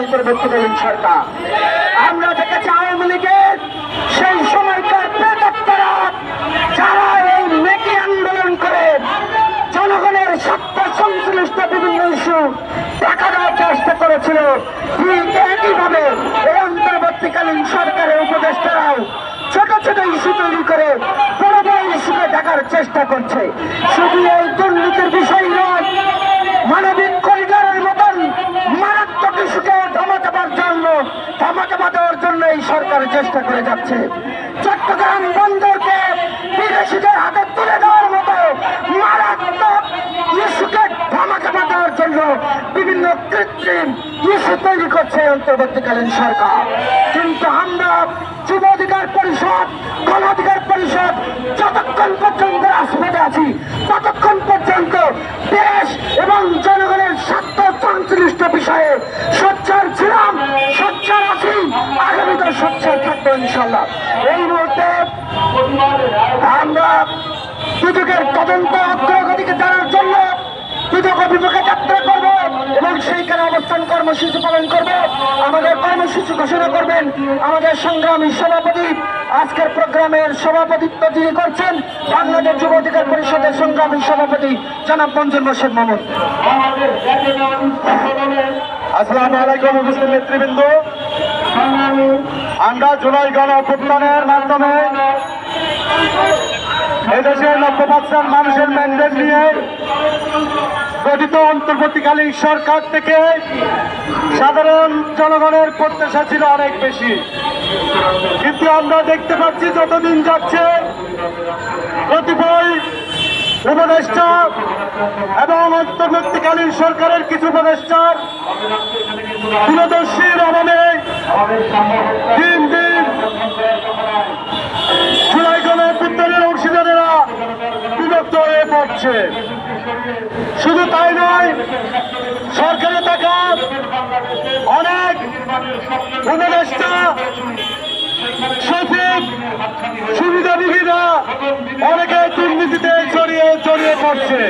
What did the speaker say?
অন্তর্বর্তীকালীন সরকার। আমরা দেখেছি আওয়ামী লীগের সেই সময়কার প্রেতাত্মারা যারা এই মেকি আন্দোলন করে জনগণের স্বার্থ সংশ্লিষ্ট বিভিন্ন ইস্যু দেখা দেওয়ার চেষ্টা করেছিল, ঠিক একইভাবে এই অন্তর্বর্তীকালীন সরকারের উপদেষ্টারাও ছোট ছোট ইস্যু তৈরি করে বড় বড় ইস্যুকে দেখার চেষ্টা করছে। শুধু এই দুর্নীতির বিষয় নয়, মানবিক করিডোরের মতন মারাত্মক ইস্যুকে ধামাচাপা দেওয়ার জন্য এই সরকার চেষ্টা করে যাচ্ছে। চট্টগ্রাম বন্দরকে বিদেশিদের হাতে তুলে দেওয়ার মতো মারাত্মক ইস্যুকে ধামাচাপা দেওয়ার জন্য বিভিন্ন কৃত্রিম ইস্যু তৈরি করছে অন্তর্বর্তীকালীন সরকার। কিন্তু আমরা যুব অধিকার পরিষদ, গণ অধিকার পরিষদ যতক্ষণ পর্যন্ত রাজপথে আছি ততক্ষণ পর্যন্ত দেশ এবং জনগণের স্বার্থ সংশ্লিষ্ট বিষয়ে সোচ্চার ছিলাম, সোচ্চার আছি, আগামীতে সোচ্চার থাকবো ইনশাল্লাহ। এই মুহূর্তে আমরা দুদকের তদন্ত অগ্রগতিকে জানার জন্য দুদক অভিমুখে যাত্রা করবো এবং সেইখানে অবস্থান কর্মসূচি পালন করবো। আমাদের কর্মসূচি ঘোষণা করবেন আমাদের সংগ্রামী সভাপতি। আজকের প্রোগ্রামের সভাপতিত্ব যিনি করছেন বাংলাদেশ যুব অধিকার পরিষদের সংগ্রামী সভাপতি জনাব মঞ্জুর মোর্শেদ মাহমুদ। আসসালামু আলাইকুম উপস্থিত নেতৃবৃন্দ, আমরা জুলাই গণ অভ্যুত্থানের মাধ্যমে এদেশের 90% মানুষের ম্যান্ডেট নিয়ে গঠিত অন্তর্বর্তীকালীন সরকার থেকে সাধারণ জনগণের প্রত্যাশা ছিল অনেক বেশি, কিন্তু আমরা দেখতে পাচ্ছি যতদিন যাচ্ছে কতিপয় উপদেষ্টা এবং অন্তর্বর্তীকালীন সরকারের কিছু উপদেষ্টার দূরদর্শীর অভাবে দিন দিন জুলাই গণ অভ্যুত্থানের অংশীদারেরা বিভক্ত হয়ে পড়ছে। শুধু তাই নয়, সরকারে থাকা অনেক উপদেষ্টা, সচিব, সুবিধাভোগীরা অনেকে দুর্নীতিতে জড়িয়ে পড়ছে।